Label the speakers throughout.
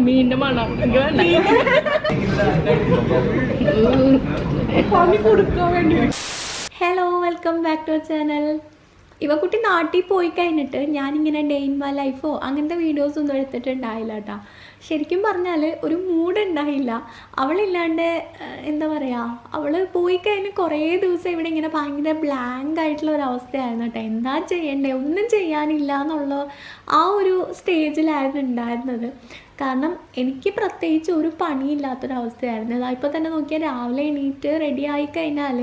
Speaker 1: മീൻ്റെ മണം hello, welcome back to channel. ഇവക്കുട്ടി നാട്ടിൽ പോയി കഴിഞ്ഞിട്ട് ഞാനിങ്ങനെ ഡേ ഇൻ മൈ ലൈഫോ അങ്ങനത്തെ വീഡിയോസ് ഒന്നും എടുത്തിട്ടുണ്ടായില്ല കേട്ടോ. ശരിക്കും പറഞ്ഞാൽ ഒരു മൂഡ് ഉണ്ടായില്ല. അവളില്ലാണ്ട് എന്താ പറയുക, അവൾ പോയി കഴിഞ്ഞ് കുറേ ദിവസം ഇവിടെ ഇങ്ങനെ ഭയങ്കര ബ്ലാങ്ക് ആയിട്ടുള്ള ഒരവസ്ഥയായിരുന്നു കേട്ടോ. എന്താ ചെയ്യണ്ടേ, ഒന്നും ചെയ്യാനില്ല എന്നുള്ള ആ ഒരു സ്റ്റേജിലായിരുന്നു ഉണ്ടായിരുന്നത്. കാരണം എനിക്ക് പ്രത്യേകിച്ച് ഒരു പണിയില്ലാത്തൊരവസ്ഥയായിരുന്നു. ഇപ്പോൾ തന്നെ നോക്കിയാൽ രാവിലെ എണീറ്റ് റെഡി ആയി കഴിഞ്ഞാൽ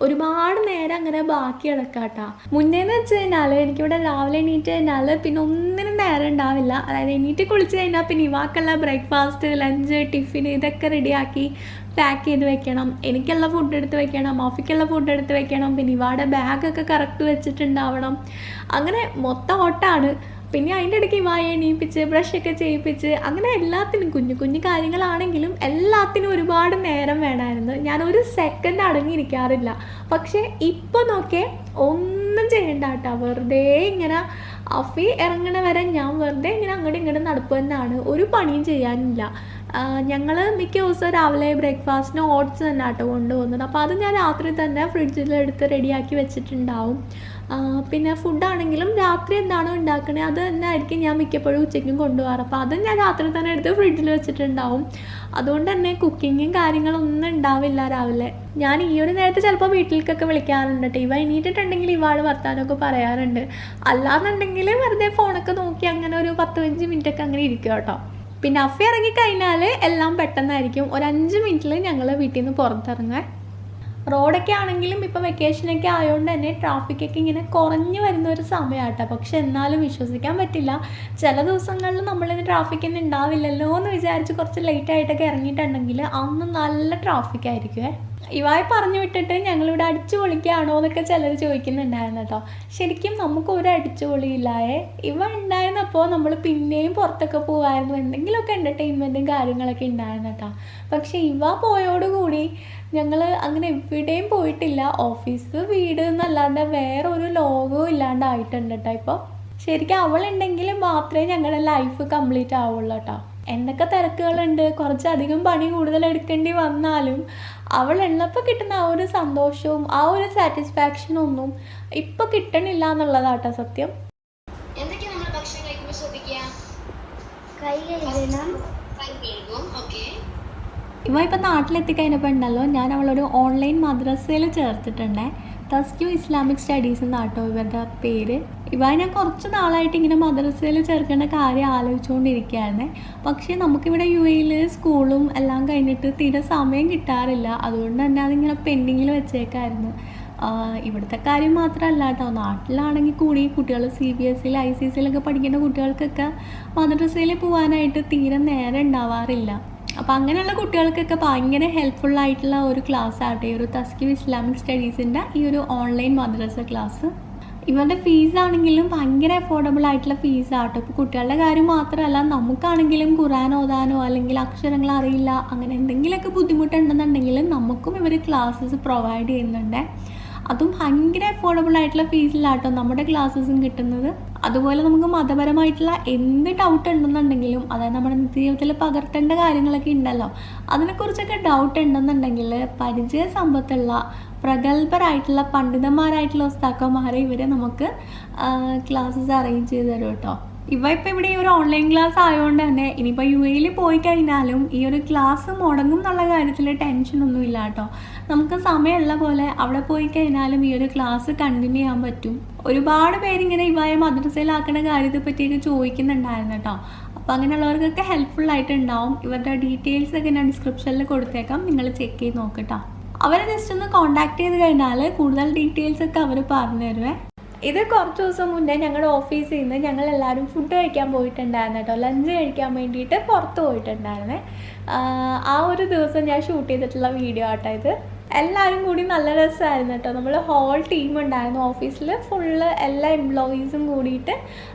Speaker 1: ഒരുപാട് നേരം അങ്ങനെ ബാക്കി കിടക്കാട്ടോ. മുന്നേന്ന് വെച്ച് കഴിഞ്ഞാൽ എനിക്കിവിടെ രാവിലെ എണീറ്റ് കഴിഞ്ഞാൽ പിന്നെ ഒന്നിനും നേരം ഉണ്ടാവില്ല. അതായത് എണീറ്റ് കുളിച്ച് കഴിഞ്ഞാൽ പിന്നെ ഇവാക്കുള്ള ബ്രേക്ക്ഫാസ്റ്റ്, ലഞ്ച്, ടിഫിൻ ഇതൊക്കെ റെഡിയാക്കി പാക്ക് ചെയ്ത് വെക്കണം. എനിക്കുള്ള ഫുഡ് എടുത്ത് വെക്കണം, ഓഫീക്കുള്ള ഫുഡ് എടുത്ത് വെക്കണം, പിന്നെ ഇവാടെ ബാഗൊക്കെ കറക്റ്റ് വെച്ചിട്ടുണ്ടാവണം. അങ്ങനെ മൊത്തം ഓട്ടാണ്. പിന്നെ അതിൻ്റെ ഇടയ്ക്ക് ഇവായ എണീപ്പിച്ച് ബ്രഷൊക്കെ ചെയ്യിപ്പിച്ച് അങ്ങനെ എല്ലാത്തിനും കുഞ്ഞു കുഞ്ഞു കാര്യങ്ങളാണെങ്കിലും എല്ലാത്തിനും ഒരുപാട് നേരം വേണമായിരുന്നു. ഞാനൊരു സെക്കൻഡ് അടങ്ങിയിരിക്കാറില്ല. പക്ഷേ ഇപ്പോൾ നോക്കിയേ ഒന്നും ചെയ്യണ്ട കേട്ടോ. വെറുതെ ഇങ്ങനെ അഫി ഇറങ്ങണ വരെ ഞാൻ വെറുതെ ഇങ്ങനെ അങ്ങോട്ടും ഇങ്ങോട്ടും നടപ്പ് തന്നെയാണ്. ഒരു പണിയും ചെയ്യാനില്ല. ഞങ്ങൾ മിക്ക ദിവസവും രാവിലെ ബ്രേക്ക്ഫാസ്റ്റിന് ഓട്സ് തന്നെ ആട്ടോ കൊണ്ടുപോകുന്നത്. അപ്പോൾ അത് ഞാൻ രാത്രി തന്നെ ഫ്രിഡ്ജിലെടുത്ത് റെഡിയാക്കി വെച്ചിട്ടുണ്ടാവും. പിന്നെ ഫുഡാണെങ്കിലും രാത്രി എന്താണോ ഉണ്ടാക്കണേ അത് തന്നെ ആയിരിക്കും ഞാൻ മിക്കപ്പോഴും ഉച്ചയ്ക്കും കൊണ്ടുപോകാറ്. അപ്പോൾ അതും ഞാൻ രാത്രി തന്നെ എടുത്ത് ഫ്രിഡ്ജിൽ വെച്ചിട്ടുണ്ടാവും. അതുകൊണ്ട് തന്നെ കുക്കിങ്ങും കാര്യങ്ങളൊന്നും ഉണ്ടാവില്ല രാവിലെ. ഞാൻ ഈ ഒരു നേരത്തെ ചിലപ്പോൾ വീട്ടിലേക്കൊക്കെ വിളിക്കാറുണ്ട് കേട്ടോ. ഇവ എണീറ്റിട്ടുണ്ടെങ്കിൽ ഇവാട് വർത്താനമൊക്കെ പറയാറുണ്ട്. അല്ലാന്നുണ്ടെങ്കിൽ വെറുതെ ഫോണൊക്കെ നോക്കി അങ്ങനെ ഒരു 10-15 മിനിറ്റൊക്കെ അങ്ങനെ ഇരിക്കും കേട്ടോ. പിന്നെ അഫി ഇറങ്ങിക്കഴിഞ്ഞാൽ എല്ലാം പെട്ടെന്നായിരിക്കും. ഒരു 5 മിനിറ്റിൽ ഞങ്ങൾ വീട്ടിൽ നിന്ന് പുറത്തിറങ്ങാൻ. റോഡൊക്കെ ആണെങ്കിലും ഇപ്പോൾ വെക്കേഷനൊക്കെ ആയതുകൊണ്ട് തന്നെ ട്രാഫിക്കൊക്കെ ഇങ്ങനെ കുറഞ്ഞു വരുന്ന ഒരു സമയമാട്ടോ. പക്ഷെ എന്നാലും വിശ്വസിക്കാൻ പറ്റില്ല. ചില ദിവസങ്ങളിൽ നമ്മളിന്ന് ട്രാഫിക്കൊന്നും ഉണ്ടാവില്ലല്ലോ എന്ന് വിചാരിച്ച് കുറച്ച് ലേറ്റായിട്ടൊക്കെ ഇറങ്ങിയിട്ടുണ്ടെങ്കിൽ അന്ന് നല്ല ട്രാഫിക്കായിരിക്കുമേ. ഇവായി പറഞ്ഞു വിട്ടിട്ട് ഞങ്ങളിവിടെ അടിച്ചു പൊളിക്കുകയാണോ എന്നൊക്കെ ചിലർ ചോദിക്കുന്നുണ്ടായിരുന്നു കേട്ടോ. ശരിക്കും നമുക്ക് ഒരു അടിച്ചു പൊളിയില്ലായേ. ഇവ ഉണ്ടായിരുന്നപ്പോൾ നമ്മൾ പിന്നെയും പുറത്തൊക്കെ പോകുമായിരുന്നു. എന്തെങ്കിലുമൊക്കെ എൻ്റർടൈൻമെൻറ്റും കാര്യങ്ങളൊക്കെ ഉണ്ടായിരുന്നു കേട്ടോ. പക്ഷേ ഇവ പോയോടുകൂടി ഞങ്ങൾ അങ്ങനെ എവിടെയും പോയിട്ടില്ല. ഓഫീസ്, വീട് എന്നല്ലാണ്ട് വേറെ ഒരു ലോകവും ഇല്ലാണ്ടായിട്ടുണ്ട് കേട്ടോ. ഇപ്പോൾ ശരിക്കും അവളുണ്ടെങ്കിൽ മാത്രമേ ഞങ്ങളുടെ ലൈഫ് കംപ്ലീറ്റ് ആവുള്ളൂ കേട്ടോ. എന്തൊക്കെ തിരക്കുകളുണ്ട്, കുറച്ചധികം പണി കൂടുതൽ എടുക്കേണ്ടി വന്നാലും അവളുള്ളപ്പോൾ കിട്ടുന്ന ആ ഒരു സന്തോഷവും ആ ഒരു സാറ്റിസ്ഫാക്ഷനും ഒന്നും ഇപ്പം കിട്ടണില്ല എന്നുള്ളതാട്ടോ സത്യം. ഇവ ഇപ്പം നാട്ടിലെത്തിക്കഴിഞ്ഞപ്പോൾ ഉണ്ടല്ലോ, ഞാൻ അവളൊരു ഓൺലൈൻ മദ്രസയിൽ ചേർത്തിട്ടുണ്ടേ. തസ്ക്യൂ ഇസ്ലാമിക് സ്റ്റഡീസ് എന്നാട്ടോ ഇവരുടെ പേര്. ഇവ ഞാൻ കുറച്ച് നാളായിട്ട് ഇങ്ങനെ മദ്രസയിൽ ചേർക്കേണ്ട കാര്യം ആലോചിച്ചുകൊണ്ടിരിക്കുകയായിരുന്നേ. പക്ഷേ നമുക്കിവിടെ UAE സ്കൂളും എല്ലാം കഴിഞ്ഞിട്ട് തീരെ സമയം കിട്ടാറില്ല. അതുകൊണ്ട് തന്നെ അതിങ്ങനെ പെൻഡിങ്ങിൽ വെച്ചേക്കായിരുന്നു. ഇവിടുത്തെ കാര്യം മാത്രമല്ല കേട്ടോ, നാട്ടിലാണെങ്കിൽ കൂടി കുട്ടികൾ CBSE ICSE പഠിക്കുന്ന കുട്ടികൾക്കൊക്കെ മദ്രസയിൽ പോകാനായിട്ട് തീരെ നേരം ഉണ്ടാവാറില്ല. അപ്പോൾ അങ്ങനെയുള്ള കുട്ടികൾക്കൊക്കെ ഭയങ്കര ഹെൽപ്ഫുള്ളായിട്ടുള്ള ഒരു ക്ലാസ് ആട്ടെ ഈ ഒരു തസ്ക്യൂ ഇസ്ലാമിക് സ്റ്റഡീസിൻ്റെ ഈ ഒരു ഓൺലൈൻ മദ്രസ ക്ലാസ്. ഇവരുടെ ഫീസാണെങ്കിലും ഭയങ്കര അഫോർഡബിൾ ആയിട്ടുള്ള ഫീസാട്ടോ. ഇപ്പോൾ കുട്ടികളുടെ കാര്യം മാത്രമല്ല, നമുക്കാണെങ്കിലും ഖുർആൻ ഓതാനോ അല്ലെങ്കിൽ അക്ഷരങ്ങൾ അറിയില്ല അങ്ങനെ എന്തെങ്കിലുമൊക്കെ ബുദ്ധിമുട്ടുണ്ടെന്നുണ്ടെങ്കിൽ നമുക്കും ഇവർ ക്ലാസ്സസ് പ്രൊവൈഡ് ചെയ്യുന്നുണ്ട്. അതും ഭയങ്കര അഫോർഡബിൾ ആയിട്ടുള്ള ഫീസിലാട്ടോ നമ്മുടെ ക്ലാസ്സസും കിട്ടുന്നത്. അതുപോലെ നമുക്ക് മതപരമായിട്ടുള്ള എന്ത് ഡൗട്ട് ഉണ്ടെന്നുണ്ടെങ്കിലും, അതായത് നമ്മുടെ നിത്യജീവിതത്തിൽ പകർത്തേണ്ട കാര്യങ്ങളൊക്കെ ഉണ്ടല്ലോ, അതിനെക്കുറിച്ചൊക്കെ ഡൗട്ട് ഉണ്ടെന്നുണ്ടെങ്കിൽ പരിചയ സമ്പത്തുള്ള പ്രഗത്ഭരായിട്ടുള്ള പണ്ഡിതന്മാരായിട്ടുള്ള ഉസ്താക്കന്മാരെ ഇവർ നമുക്ക് ക്ലാസ്സസ് അറേഞ്ച് ചെയ്ത് തരും കേട്ടോ. ഇപ്പോൾ ഇവിടെ ഈ ഒരു ഓൺലൈൻ ക്ലാസ് ആയതുകൊണ്ട് തന്നെ ഇനിയിപ്പോൾ UAE പോയി കഴിഞ്ഞാലും ഈ ഒരു ക്ലാസ് മുടങ്ങും എന്നുള്ള കാര്യത്തിൽ ടെൻഷനൊന്നും ഇല്ല കേട്ടോ. നമുക്ക് സമയമുള്ള പോലെ അവിടെ പോയി കഴിഞ്ഞാലും ഈ ഒരു ക്ലാസ് കണ്ടിന്യൂ ചെയ്യാൻ പറ്റും. ഒരുപാട് പേരിങ്ങനെ ഇവയെ മദ്രസയിലാക്കുന്ന കാര്യത്തെ പറ്റിയൊക്കെ ചോദിക്കുന്നുണ്ടായിരുന്നു കേട്ടോ. അപ്പോൾ അങ്ങനെയുള്ളവർക്കൊക്കെ ഹെൽപ്ഫുള്ളായിട്ടുണ്ടാവും. ഇവരുടെ ഡീറ്റെയിൽസൊക്കെ ഞാൻ ഡിസ്ക്രിപ്ഷനിൽ കൊടുത്തേക്കാം, നിങ്ങൾ ചെക്ക് ചെയ്ത് നോക്കട്ടോ. അവരെ ജസ്റ്റ് ഒന്ന് കോൺടാക്ട് ചെയ്ത് കഴിഞ്ഞാൽ കൂടുതൽ ഡീറ്റെയിൽസൊക്കെ അവർ പറഞ്ഞു തരുവേ. ഇത് കുറച്ച് ദിവസം മുന്നേ ഞങ്ങളുടെ ഓഫീസിൽ നിന്ന് ഞങ്ങളെല്ലാവരും ഫുഡ് കഴിക്കാൻ പോയിട്ടുണ്ടായിരുന്നു കേട്ടോ. ലഞ്ച് കഴിക്കാൻ വേണ്ടിയിട്ട് പുറത്ത് പോയിട്ടുണ്ടായിരുന്നേ. ആ ഒരു ദിവസം ഞാൻ ഷൂട്ട് ചെയ്തിട്ടുള്ള വീഡിയോ ആട്ടോ ഇത്. എല്ലാവരും കൂടി നല്ല രസമായിരുന്നു കേട്ടോ. നമ്മൾ ഹോൾ ടീം ഉണ്ടായിരുന്നു ഓഫീസിൽ. ഫുള്ള് എല്ലാ എംപ്ലോയീസും കൂടിയിട്ട്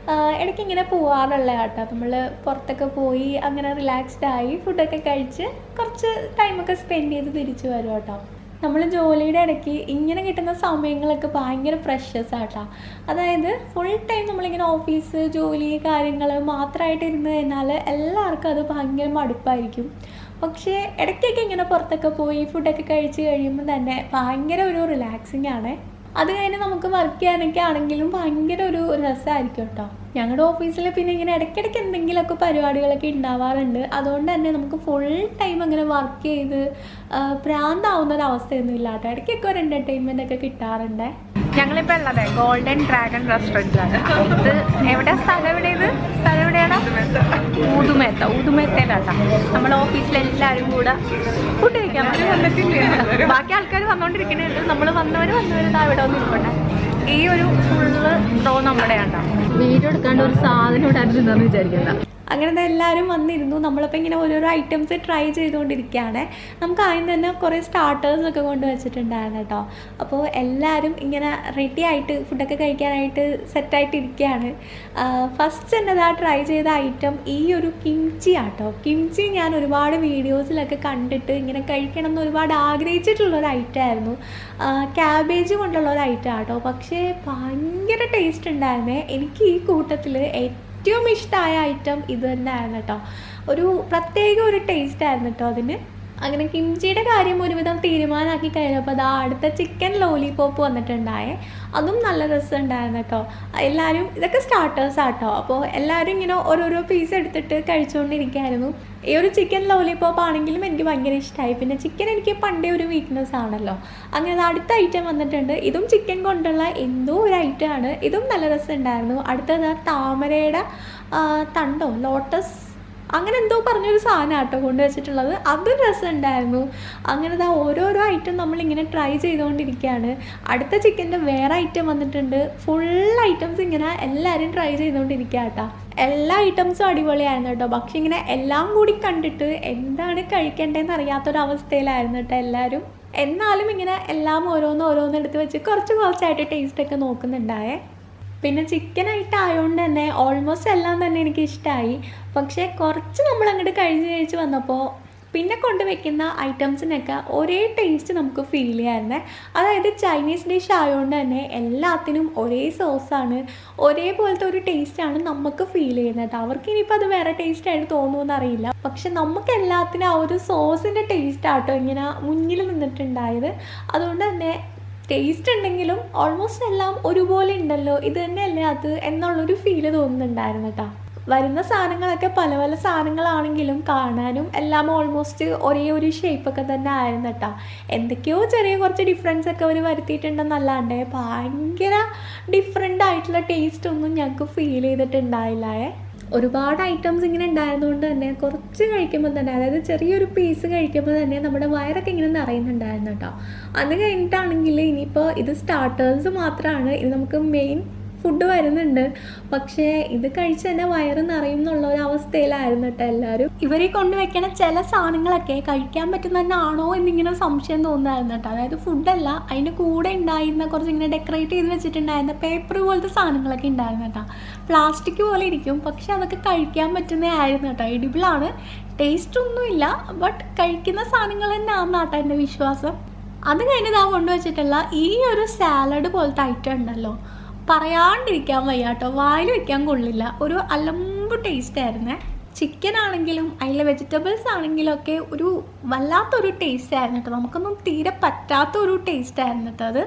Speaker 1: ഇടയ്ക്ക് ഇങ്ങനെ പോകാറുള്ള കേട്ടോ. നമ്മൾ പുറത്തൊക്കെ പോയി അങ്ങനെ റിലാക്സ്ഡ് ആയി ഫുഡൊക്കെ കഴിച്ച് കുറച്ച് ടൈമൊക്കെ സ്പെൻഡ് ചെയ്ത് തിരിച്ചു വരും കേട്ടോ. നമ്മൾ ജോലിയുടെ ഇടയ്ക്ക് ഇങ്ങനെ കിട്ടുന്ന സമയങ്ങളൊക്കെ ഭയങ്കര പ്രഷ്യസ് ആട്ടാ. അതായത് ഫുൾ ടൈം നമ്മളിങ്ങനെ ഓഫീസ് ജോലി കാര്യങ്ങൾ മാത്രമായിട്ട് ഇരുന്ന് കഴിഞ്ഞാൽ എല്ലാവർക്കും അത് ഭയങ്കര മടുപ്പായിരിക്കും. പക്ഷേ ഇടയ്ക്കൊക്കെ ഇങ്ങനെ പുറത്തൊക്കെ പോയി ഫുഡൊക്കെ കഴിച്ച് കഴിയുമ്പോൾ തന്നെ ഭയങ്കര ഒരു റിലാക്സിങ് ആണ്. അത് കഴിഞ്ഞ് നമുക്ക് വർക്ക് ചെയ്യാനൊക്കെ ആണെങ്കിലും ഭയങ്കര ഒരു രസമായിരിക്കും കേട്ടോ. ഞങ്ങളുടെ ഓഫീസിൽ പിന്നെ ഇങ്ങനെ ഇടയ്ക്കിടയ്ക്ക് എന്തെങ്കിലുമൊക്കെ പരിപാടികളൊക്കെ ഉണ്ടാവാറുണ്ട്. അതുകൊണ്ട് തന്നെ നമുക്ക് ഫുൾ ടൈം അങ്ങനെ വർക്ക് ചെയ്ത് ഭ്രാന്താവുന്നൊരവസ്ഥയൊന്നും ഇല്ല കേട്ടോ. ഇടയ്ക്കൊക്കെ ഒരു എൻ്റർടൈൻമെൻ്റ് ഒക്കെ കിട്ടാറുണ്ട്. ഞങ്ങളിപ്പോൾ ഉള്ളത് ഗോൾഡൻ ഡ്രാഗൺ റെസ്റ്റോറൻറ്റിലാണ്. ഇത് എവിടെ സ്ഥലം എവിടെയാണ്? ഊതുമേത്തയിലാട്ടാ. നമ്മുടെ ഓഫീസിലെല്ലാവരും കൂടെ ഫുഡ് കഴിക്കാൻ ബാക്കി ആൾക്കാർ വന്നുകൊണ്ടിരിക്കുന്നുണ്ട്. നമ്മൾ വന്നവർ അവിടെ ഒന്നും ഇരിക്കട്ടെ. ഈ ഒരു ഫുള്ള് റോ നമ്മുടെയാണ്ടാ. വീഡിയോ എടുക്കാണ്ട് ഒരു സാധനം ഇവിടെ ആയിരുന്നെന്ന് വിചാരിക്കണ്ട. അങ്ങനെ എല്ലാവരും വന്നിരുന്നു. നമ്മളപ്പോൾ ഇങ്ങനെ ഓരോരോ ഐറ്റംസ് ട്രൈ ചെയ്തുകൊണ്ടിരിക്കുകയാണ്. നമുക്ക് ആദ്യം തന്നെ കുറേ സ്റ്റാർട്ടേഴ്സൊക്കെ കൊണ്ടുവച്ചിട്ടുണ്ടായിരുന്നു കേട്ടോ. അപ്പോൾ എല്ലാവരും ഇങ്ങനെ റെഡി ആയിട്ട് ഫുഡൊക്കെ കഴിക്കാനായിട്ട് സെറ്റായിട്ട് ഇരിക്കുകയാണ്. ഫസ്റ്റ് തന്നെ ട്രൈ ചെയ്ത ഐറ്റം ഈ ഒരു കിംച്ചി ആട്ടോ. കിംച്ചി ഞാൻ ഒരുപാട് വീഡിയോസിലൊക്കെ കണ്ടിട്ട് ഇങ്ങനെ കഴിക്കണം എന്ന് ഒരുപാട് ആഗ്രഹിച്ചിട്ടുള്ളൊരു ഐറ്റമായിരുന്നു. ക്യാബേജ് കൊണ്ടുള്ളൊരു ഐറ്റം ആട്ടോ. പക്ഷേ ഭയങ്കര ടേസ്റ്റ് ഉണ്ടായിരുന്നേ. എനിക്ക് ഈ കൂട്ടത്തിൽ ഏറ്റവും ഇഷ്ടമായ ഐറ്റം ഇത് തന്നെയായിരുന്നു കേട്ടോ. ഒരു പ്രത്യേക ഒരു ടേസ്റ്റ് ആയിരുന്നു കേട്ടോ അതിന്. അങ്ങനെ കിംച്ചിയുടെ കാര്യം ഒരുവിധം തീരുമാനമാക്കി കഴിഞ്ഞപ്പോൾ അടുത്ത ചിക്കൻ ലോലിപോപ്പ് വന്നിട്ടുണ്ടായേ. അതും നല്ല രസമുണ്ടായിരുന്നു കേട്ടോ. എല്ലാവരും ഇതൊക്കെ സ്റ്റാർട്ടേഴ്സ് ആട്ടോ. അപ്പോൾ എല്ലാവരും ഇങ്ങനെ ഓരോരോ പീസ് എടുത്തിട്ട് കഴിച്ചുകൊണ്ടിരിക്കുകയായിരുന്നു. ഈ ഒരു ചിക്കൻ ലോലിപോപ്പ് ആണെങ്കിലും എനിക്ക് ഭയങ്കര ഇഷ്ടമായി. പിന്നെ ചിക്കൻ എനിക്ക് പണ്ടേ ഒരു വീക്ക്നെസ് ആണല്ലോ. അങ്ങനെ അടുത്ത ഐറ്റം വന്നിട്ടുണ്ട്. ഇതും ചിക്കൻ കൊണ്ടുള്ള എന്തോ ഒരു ഐറ്റമാണ്. ഇതും നല്ല രസമുണ്ടായിരുന്നു. അടുത്തത് താമരയുടെ തണ്ടോ ലോട്ടസ് അങ്ങനെ എന്തോ പറഞ്ഞൊരു സാധനം ആട്ടോ കൊണ്ടുവച്ചിട്ടുള്ളത്. അതും രസമുണ്ടായിരുന്നു. അങ്ങനെ ഓരോരോ ഐറ്റം നമ്മളിങ്ങനെ ട്രൈ ചെയ്തുകൊണ്ടിരിക്കുകയാണ്. അടുത്ത ചിക്കൻ്റെ വേറെ ഐറ്റം വന്നിട്ടുണ്ട്. ഫുൾ ഐറ്റംസ് ഇങ്ങനെ എല്ലാവരും ട്രൈ ചെയ്തുകൊണ്ടിരിക്കുക കേട്ടോ. എല്ലാ ഐറ്റംസും അടിപൊളിയായിരുന്നു കേട്ടോ. പക്ഷെ ഇങ്ങനെ എല്ലാം കൂടി കണ്ടിട്ട് എന്താണ് കഴിക്കേണ്ടതെന്ന് അറിയാത്തൊരവസ്ഥയിലായിരുന്നു കേട്ടോ എല്ലാവരും. എന്നാലും ഇങ്ങനെ എല്ലാം ഓരോന്നെടുത്ത് വെച്ച് കുറച്ചായിട്ട് ടേസ്റ്റൊക്കെ നോക്കുന്നുണ്ടായേ. പിന്നെ ചിക്കനായിട്ട് ആയതുകൊണ്ട് തന്നെ ഓൾമോസ്റ്റ് എല്ലാം തന്നെ എനിക്ക് ഇഷ്ടമായി. പക്ഷേ കുറച്ച് നമ്മളങ്ങോട്ട് കഴിച്ച് വന്നപ്പോൾ പിന്നെ കൊണ്ടുവയ്ക്കുന്ന ഐറ്റംസിനൊക്കെ ഒരേ ടേസ്റ്റ് നമുക്ക് ഫീൽ ചെയ്യാറുണ്ട്. അതായത് ചൈനീസ് ഡിഷ് ആയതുകൊണ്ട് തന്നെ എല്ലാത്തിനും ഒരേ സോസാണ്, ഒരേപോലത്തെ ഒരു ടേസ്റ്റാണ് നമുക്ക് ഫീൽ ചെയ്യുന്നത്. അവർക്ക് ഇനിയിപ്പോൾ അത് വേറെ ടേസ്റ്റായിട്ട് തോന്നുമെന്ന് അറിയില്ല. പക്ഷെ നമുക്ക് എല്ലാത്തിനും ആ ഒരു സോസിൻ്റെ ടേസ്റ്റ് ആട്ടോ ഇങ്ങനെ മുന്നിൽ നിന്നിട്ടുണ്ടായത്. അതുകൊണ്ട് തന്നെ ടേസ്റ്റ് ഉണ്ടെങ്കിലും ഓൾമോസ്റ്റ് എല്ലാം ഒരുപോലെ ഉണ്ടല്ലോ, ഇത് തന്നെയല്ലേ അത് എന്നുള്ളൊരു ഫീല് തോന്നുന്നുണ്ടായിരുന്നു കേട്ടോ. വരുന്ന സാധനങ്ങളൊക്കെ പല പല സാധനങ്ങളാണെങ്കിലും കാണാനും എല്ലാം ഓൾമോസ്റ്റ് ഒരേ ഒരു ഷേപ്പൊക്കെ തന്നെ ആയിരുന്നു കേട്ടോ. എന്തൊക്കെയോ കുറച്ച് ഡിഫറൻസ് ഒക്കെ അവർ വരുത്തിയിട്ടുണ്ടെന്നല്ലാണ്ട് ഭയങ്കര ഡിഫറെൻ്റ് ആയിട്ടുള്ള ടേസ്റ്റ് ഒന്നും ഞങ്ങൾക്ക് ഫീൽ ചെയ്തിട്ടുണ്ടായില്ലേ. ഒരുപാട് ഐറ്റംസ് ഇങ്ങനെ ഉണ്ടായിരുന്നുകൊണ്ട് തന്നെ കുറച്ച് കഴിക്കുമ്പോൾ തന്നെ, അതായത് ചെറിയൊരു പീസ് കഴിക്കുമ്പോൾ തന്നെ നമ്മുടെ വയറൊക്കെ ഇങ്ങനെ നിറയുന്നുണ്ടായിരുന്നു കേട്ടോ. അത് കഴിഞ്ഞിട്ടാണെങ്കിൽ ഇനിയിപ്പോൾ ഇത് സ്റ്റാർട്ടേഴ്സ് മാത്രമാണ്. ഇത് നമുക്ക് മെയിൻ ഫുഡ് വരുന്നുണ്ട്. പക്ഷേ ഇത് കഴിച്ച് തന്നെ വയറ് നിറയും എന്നുള്ള ഒരു അവസ്ഥയിലായിരുന്നു കേട്ടോ എല്ലാവരും. ഇവരെ കൊണ്ടുവയ്ക്കണ ചില സാധനങ്ങളൊക്കെ കഴിക്കാൻ പറ്റുന്ന തന്നെ ആണോ എന്നിങ്ങനെ സംശയം തോന്നുമായിരുന്നു കേട്ടോ. അതായത് ഫുഡല്ല, അതിൻ്റെ കൂടെ ഉണ്ടായിരുന്ന കുറച്ച് ഇങ്ങനെ ഡെക്കറേറ്റ് ചെയ്ത് വെച്ചിട്ടുണ്ടായിരുന്ന പേപ്പർ പോലത്തെ സാധനങ്ങളൊക്കെ ഉണ്ടായിരുന്നു കേട്ടോ. പ്ലാസ്റ്റിക് പോലെ ഇരിക്കും, പക്ഷെ അതൊക്കെ കഴിക്കാൻ പറ്റുന്നതായിരുന്നു കേട്ടോ. എഡിബിളാണ്, ടേസ്റ്റ് ഒന്നുമില്ല, ബട്ട് കഴിക്കുന്ന സാധനങ്ങൾ തന്നെ ആണെന്ന് കേട്ടോ എൻ്റെ വിശ്വാസം. അത് കഴിഞ്ഞ് കൊണ്ടുവച്ചിട്ടുള്ള ഈ ഒരു സാലഡ് പോലത്തെ ഐറ്റം ഉണ്ടല്ലോ, പറയാണ്ടിരിക്കാൻ വയ്യ കേട്ടോ. വായിൽ വെക്കാൻ കൊള്ളില്ല, ഒരു അലമ്പ് ടേസ്റ്റ് ആയിരുന്നേ. ചിക്കൻ ആണെങ്കിലും അതിലെ വെജിറ്റബിൾസ് ആണെങ്കിലും ഒക്കെ ഒരു വല്ലാത്തൊരു ടേസ്റ്റ് ആയിരുന്നു കേട്ടോ. നമുക്കൊന്നും തീരെ പറ്റാത്തൊരു ടേസ്റ്റ് ആയിരുന്നു കേട്ടോ അത്.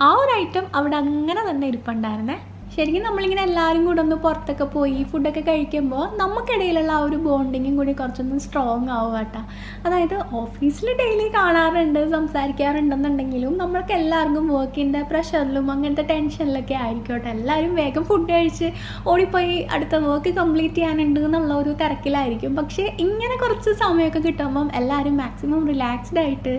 Speaker 1: ആ ഒരു ഐറ്റം അവിടെ അങ്ങനെ തന്നെ ഇരിപ്പുണ്ടായിരുന്നേ. ശരിക്കും നമ്മളിങ്ങനെ എല്ലാവരും കൂടെ ഒന്ന് പുറത്തൊക്കെ പോയി ഫുഡൊക്കെ കഴിക്കുമ്പോൾ നമുക്കിടയിലുള്ള ആ ഒരു ബോണ്ടിങ്ങും കൂടി കുറച്ചൊന്നും സ്ട്രോങ് ആവും കേട്ടോ. അതായത് ഓഫീസിൽ ഡെയിലി കാണാറുണ്ട്, സംസാരിക്കാറുണ്ടെന്നുണ്ടെങ്കിലും നമ്മൾക്ക് എല്ലാവർക്കും വർക്കിൻ്റെ പ്രഷറിലും അങ്ങനത്തെ ടെൻഷനിലൊക്കെ ആയിരിക്കും കേട്ടോ. എല്ലാവരും വേഗം ഫുഡ് കഴിച്ച് ഓടിപ്പോയി അടുത്ത വർക്ക് കംപ്ലീറ്റ് ചെയ്യാനുണ്ട് എന്നുള്ള ഒരു തിരക്കിലായിരിക്കും. പക്ഷേ ഇങ്ങനെ കുറച്ച് സമയമൊക്കെ കിട്ടുമ്പം എല്ലാവരും മാക്സിമം റിലാക്സ്ഡ് ആയിട്ട്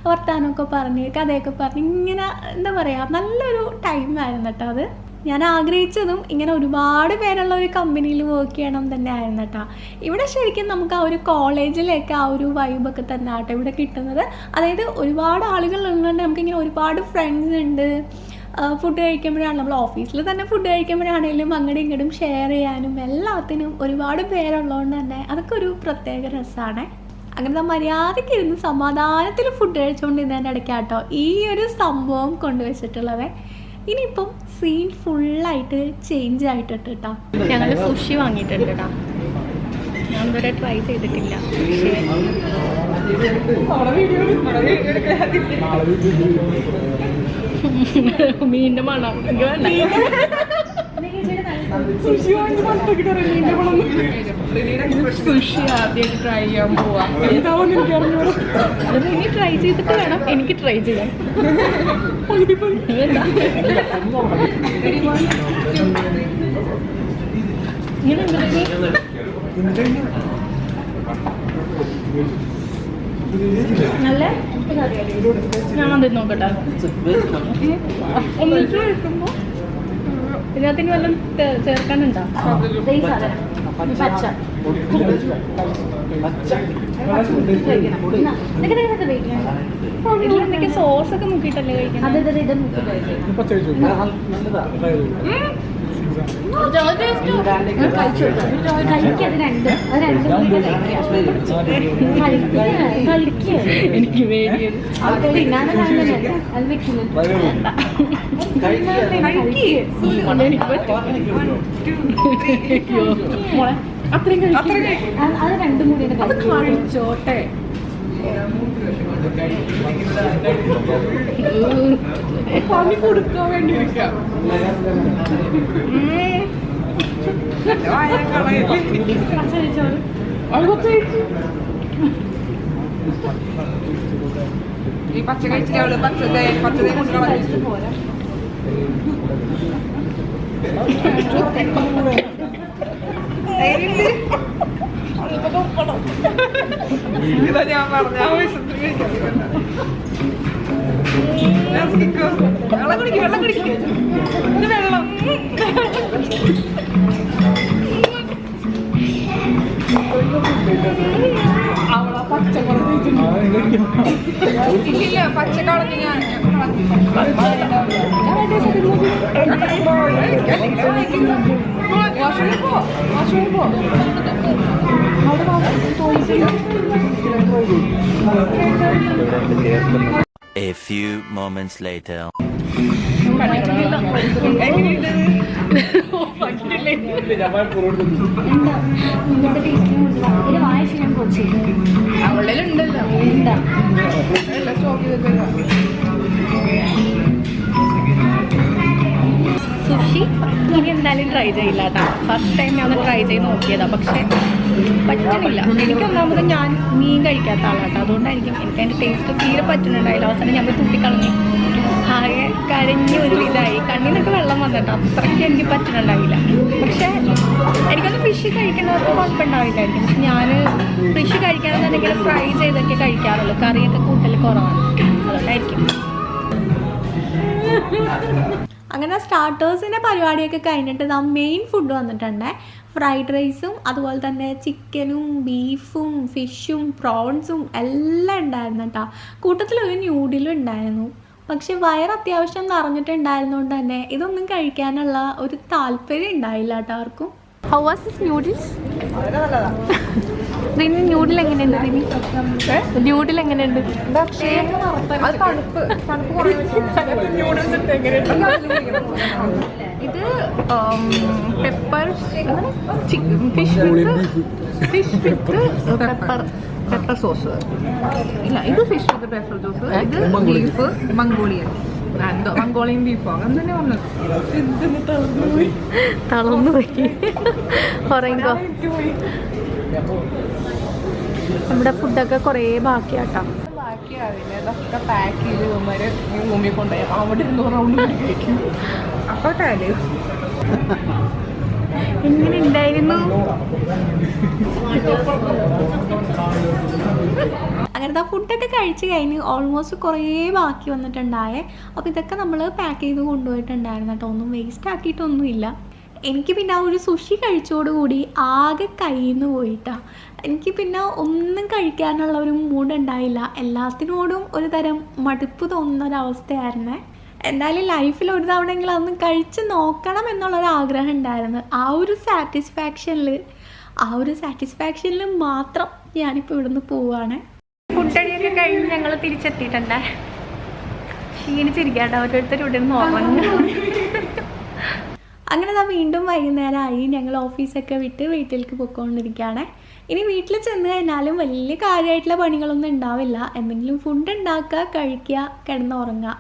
Speaker 1: വർത്താനമൊക്കെ പറഞ്ഞ് കഥയൊക്കെ പറഞ്ഞ് ഇങ്ങനെ എന്താ പറയുക, നല്ലൊരു ടൈമായിരുന്നു കേട്ടോ അത്. ഞാൻ ആഗ്രഹിച്ചതും ഇങ്ങനെ ഒരുപാട് പേരുള്ള ഒരു കമ്പനിയിൽ വർക്ക് ചെയ്യണം തന്നെ ആയിരുന്നു കേട്ടോ. ഇവിടെ ശരിക്കും നമുക്ക് ആ ഒരു കോളേജിലേക്ക് ആ ഒരു വൈബൊക്കെ തന്നെ ആട്ടോ ഇവിടെ കിട്ടുന്നത്. അതായത് ഒരുപാട് ആളുകൾ ഉള്ളതുകൊണ്ട് നമുക്കിങ്ങനെ ഒരുപാട് ഫ്രണ്ട്സ് ഉണ്ട്. ഫുഡ് കഴിക്കുമ്പോഴാണ്, നമ്മൾ ഓഫീസിൽ തന്നെ ഫുഡ് കഴിക്കുമ്പോഴാണെങ്കിലും അങ്ങോട്ടും ഇങ്ങോട്ടും ഷെയർ ചെയ്യാനും എല്ലാത്തിനും ഒരുപാട് പേരുള്ളതുകൊണ്ട് തന്നെ അതൊക്കെ ഒരു പ്രത്യേക രസമാണ്. അങ്ങനെ മര്യാദയ്ക്ക് ഇരുന്ന് സമാധാനത്തിൽ ഫുഡ് കഴിച്ചുകൊണ്ടിരുന്നതിൻ്റെ ഇടയ്ക്കാട്ടോ ഈ ഒരു സംഭവം കൊണ്ടുവച്ചിട്ടുള്ളത്. ഇനിയിപ്പം സീൻ ഫുള്ളായിട്ട് ചേഞ്ച് ആയിട്ടിട്ട് കേട്ടോ. ഞങ്ങൾ സുഷി വാങ്ങിയിട്ടുണ്ട് കേട്ടോ. ഞാൻ ഇതുവരെ ട്രൈ ചെയ്തിട്ടില്ല. മീനിന്റെ മണം സുഷി ആദ്യമായിട്ട് ട്രൈ ചെയ്യാൻ പോവാ. അത് ഇനി ട്രൈ ചെയ്തിട്ട് വേണം എനിക്ക് ട്രൈ ചെയ്യാൻ. നല്ല ഞാനത് നോക്കട്ടെ. ഒന്നിച്ച് കഴിക്കുമ്പോ ഇതിനകത്തിന് വല്ലതും ചേർക്കാനുണ്ടോ? ഇതിലെന്തൊക്കെ സോസൊക്കെ മുക്കിയിട്ടല്ലേ കഴിക്കണം? എനിക്ക് വേണ്ടിയത് അത്രയും അത് രണ്ടും കൂടി കഴിച്ചോട്ടെ. പണി കൊടുക്കാൻ വേണ്ടി
Speaker 2: ഈ പച്ച കഴിച്ചിട്ട് പച്ചതേ പോരാ. ഇതാ ഞാൻ പറഞ്ഞ വെള്ളം കുടിക്കും വെള്ളം കുടിക്കും. ഇത് വെള്ളം അവളാ പച്ചക്കളർ ഇല്ല പച്ചക്കളഞ്ഞ് ഞാൻ
Speaker 3: A few moments later.
Speaker 1: Sushi ഇനി എന്തായാലും ട്രൈ ചെയ്യില്ല കേട്ടോ. ഫസ്റ്റ് ടൈം ഞാൻ ട്രൈ ചെയ്ത് നോക്കിയതാണ്, പക്ഷെ പറ്റണില്ല. എനിക്കൊന്നാമത് ഞാൻ മീൻ കഴിക്കാത്ത ആളാട്ടോ, അതുകൊണ്ടായിരിക്കും എനിക്ക് അതിൻ്റെ ടേസ്റ്റ് തീരെ പറ്റുന്നുണ്ടായില്ല. അവസാനം ഞാൻ പോയി തുട്ടിക്കളഞ്ഞു, ആകെ കരഞ്ഞ് ഒരു ഇതായി, കണ്ണിൽ നിന്നൊക്കെ വെള്ളം വന്നിട്ടോ. അത്രയ്ക്ക് എനിക്ക് പറ്റുന്നുണ്ടാവില്ല. പക്ഷേ എനിക്കൊന്ന് ഫിഷ് കഴിക്കുന്നവർക്ക് കുഴപ്പമുണ്ടാവില്ലായിരിക്കും. പക്ഷെ ഞാൻ ഫിഷ് കഴിക്കണമെന്നുണ്ടെങ്കിൽ ഫ്രൈ ചെയ്തൊക്കെ കഴിക്കാറുള്ളൂ. കറിയൊക്കെ കൂട്ടൽ കുറവാണ്, അതുകൊണ്ടായിരിക്കും. അങ്ങനെ സ്റ്റാർട്ടേഴ്സിൻ്റെ പരിപാടിയൊക്കെ കഴിഞ്ഞിട്ട് മെയിൻ ഫുഡ് വന്നിട്ടുണ്ട്. ഫ്രൈഡ് റൈസും അതുപോലെ തന്നെ ചിക്കനും ബീഫും ഫിഷും പ്രോൺസും എല്ലാം ഉണ്ടായിരുന്നു കേട്ടോ. കൂട്ടത്തിലൊരു ന്യൂഡിലും ഉണ്ടായിരുന്നു. പക്ഷെ വയർ അത്യാവശ്യം നിറഞ്ഞിട്ടുണ്ടായിരുന്നതുകൊണ്ട് തന്നെ ഇതൊന്നും കഴിക്കാനുള്ള ഒരു താല്പര്യം ഉണ്ടായില്ല കേട്ടോ ആർക്കും. How was this noodles? Rini noodle എങ്ങനെയുണ്ട്? റിനി ന്യൂഡിൽ എങ്ങനെയുണ്ട്? ഇത് പെപ്പർ ഫിഷ് വിത്ത് പെപ്പർ സോസ്. ഇല്ല, ഇത് ഫിഷ് വിത്ത് പെപ്പർ സോസ്. ഇത് ബീഫ് മംഗോളിയൻ മംഗോളിയൻ ബീഫോ അങ്ങനെ തന്നെ വന്നത്. തളർന്നു പോയി. പറയുമ്പോ നമ്മുടെ ഫുഡൊക്കെ കുറേ ബാക്കിയാട്ടോ. ബാക്കിയാവില്ല, ഇതൊക്കെ പാക്ക് ചെയ്ത് ഇവന്മാര് റൂമിൽ കൊണ്ടുപോയി അവിടെ ഇരുന്ന് റൗണ്ട് കഴിക്കും. അപ്പൊ എങ്ങനെ ഉണ്ടായിരുന്നു? അങ്ങനത്തെ ഫുഡൊക്കെ കഴിച്ച് കഴിഞ്ഞ് ഓൾമോസ്റ്റ് കുറേ ബാക്കി വന്നിട്ടുണ്ടായേ. അപ്പോൾ ഇതൊക്കെ നമ്മൾ പാക്ക് ചെയ്ത് കൊണ്ടുപോയിട്ടുണ്ടായിരുന്നു കേട്ടോ. ഒന്നും വേസ്റ്റ് ആക്കിയിട്ടൊന്നുമില്ല. എനിക്ക് പിന്നെ ആ ഒരു സുഷി കഴിച്ചോടുകൂടി ആകെ കയ്യിൽ നിന്ന് പോയിട്ടാണ്. എനിക്ക് പിന്നെ ഒന്നും കഴിക്കാനുള്ള ഒരു മൂഡ് ഉണ്ടായില്ല. എല്ലാത്തിനോടും ഒരു തരം മടുപ്പ് തോന്നുന്ന ഒരവസ്ഥയായിരുന്നേ. എന്തായാലും ലൈഫിൽ ഒരു തവണയെങ്കിലും അതൊന്ന് കഴിച്ച് നോക്കണം എന്നുള്ളൊരാഗ്രഹം ഉണ്ടായിരുന്നു. ആ ഒരു സാറ്റിസ്ഫാക്ഷനിൽ ആ ഒരു സാറ്റിസ്ഫാക്ഷനിൽ മാത്രം ഞാനിപ്പോൾ ഇവിടുന്ന് പോവുകയാണ്. ഫുഡടിയൊക്കെ കഴിഞ്ഞ് ഞങ്ങൾ തിരിച്ചെത്തിയിട്ടുണ്ടേ. ക്ഷീണിച്ചിരിക്കാട്ടോ, ഓരോരുത്തർ ഇവിടെ നിന്ന് ഉറങ്ങുക. അങ്ങനെ വീണ്ടും വൈകുന്നേരമായി. ഞങ്ങൾ ഓഫീസൊക്കെ വിട്ട് വീട്ടിലേക്ക് പോയിക്കൊണ്ടിരിക്കുകയാണ്. ഇനി വീട്ടിൽ ചെന്ന് കഴിഞ്ഞാലും വലിയ കാര്യമായിട്ടുള്ള പണികളൊന്നും ഉണ്ടാവില്ല. എന്തെങ്കിലും ഫുഡ് ഉണ്ടാക്കുക, കഴിക്കുക, കിടന്നുറങ്ങുക,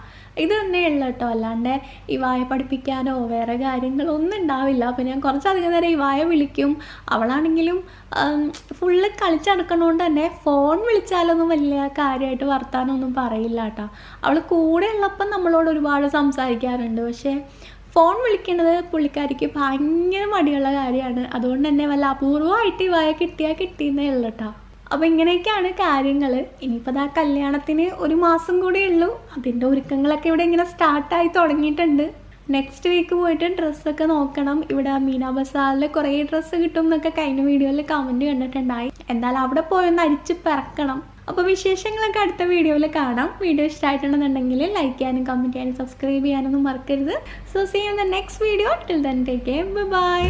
Speaker 1: ഇത് തന്നെയുള്ള കേട്ടോ. അല്ലാണ്ട് ഇവായ പഠിപ്പിക്കാനോ വേറെ കാര്യങ്ങളൊന്നും ഉണ്ടാവില്ല. അപ്പോൾ ഞാൻ കുറച്ചധികം നേരം ഇവായ വിളിക്കും. അവളാണെങ്കിലും ഫുള്ള് കളിച്ചടക്കണോണ്ട് തന്നെ ഫോൺ വിളിച്ചാലൊന്നും വലിയ കാര്യമായിട്ട് വർത്താനമൊന്നും പറയില്ല കേട്ടോ. അവൾ കൂടെ ഉള്ളപ്പം നമ്മളോട് ഒരുപാട് സംസാരിക്കാറുണ്ട്. പക്ഷേ ഫോൺ വിളിക്കുന്നത് പുള്ളിക്കാരിക്ക് ഭയങ്കര മടിയുള്ള കാര്യമാണ്. അതുകൊണ്ട് തന്നെ വല്ല അപൂർവമായിട്ട് ഇവായ കിട്ടിയെന്നേ ഉള്ളൂ കേട്ടോ. അപ്പോൾ ഇങ്ങനെയൊക്കെയാണ് കാര്യങ്ങൾ. ഇനിയിപ്പോൾ ആ കല്യാണത്തിന് 1 മാസം കൂടെ ഉള്ളൂ. അതിൻ്റെ ഒരുക്കങ്ങളൊക്കെ ഇവിടെ ഇങ്ങനെ സ്റ്റാർട്ടായി തുടങ്ങിയിട്ടുണ്ട്. നെക്സ്റ്റ് വീക്ക് പോയിട്ട് ഡ്രസ്സൊക്കെ നോക്കണം. ഇവിടെ മീന ബസാറിൽ കുറേ ഡ്രസ്സ് കിട്ടും എന്നൊക്കെ കഴിഞ്ഞ വീഡിയോയിൽ കമൻറ്റ് കണ്ടിട്ടുണ്ടായി. എന്തായാലും അവിടെ പോയൊന്ന് അരിച്ച് പിറക്കണം. അപ്പോൾ വിശേഷങ്ങളൊക്കെ അടുത്ത വീഡിയോയിൽ കാണാം. വീഡിയോ ഇഷ്ടമായിട്ടുണ്ടെന്നുണ്ടെങ്കിൽ ലൈക്ക് ചെയ്യാനും കമൻറ്റ് ചെയ്യാനും സബ്സ്ക്രൈബ് ചെയ്യാനൊന്നും മറക്കരുത്. So see you in the next video. Till then take care. By.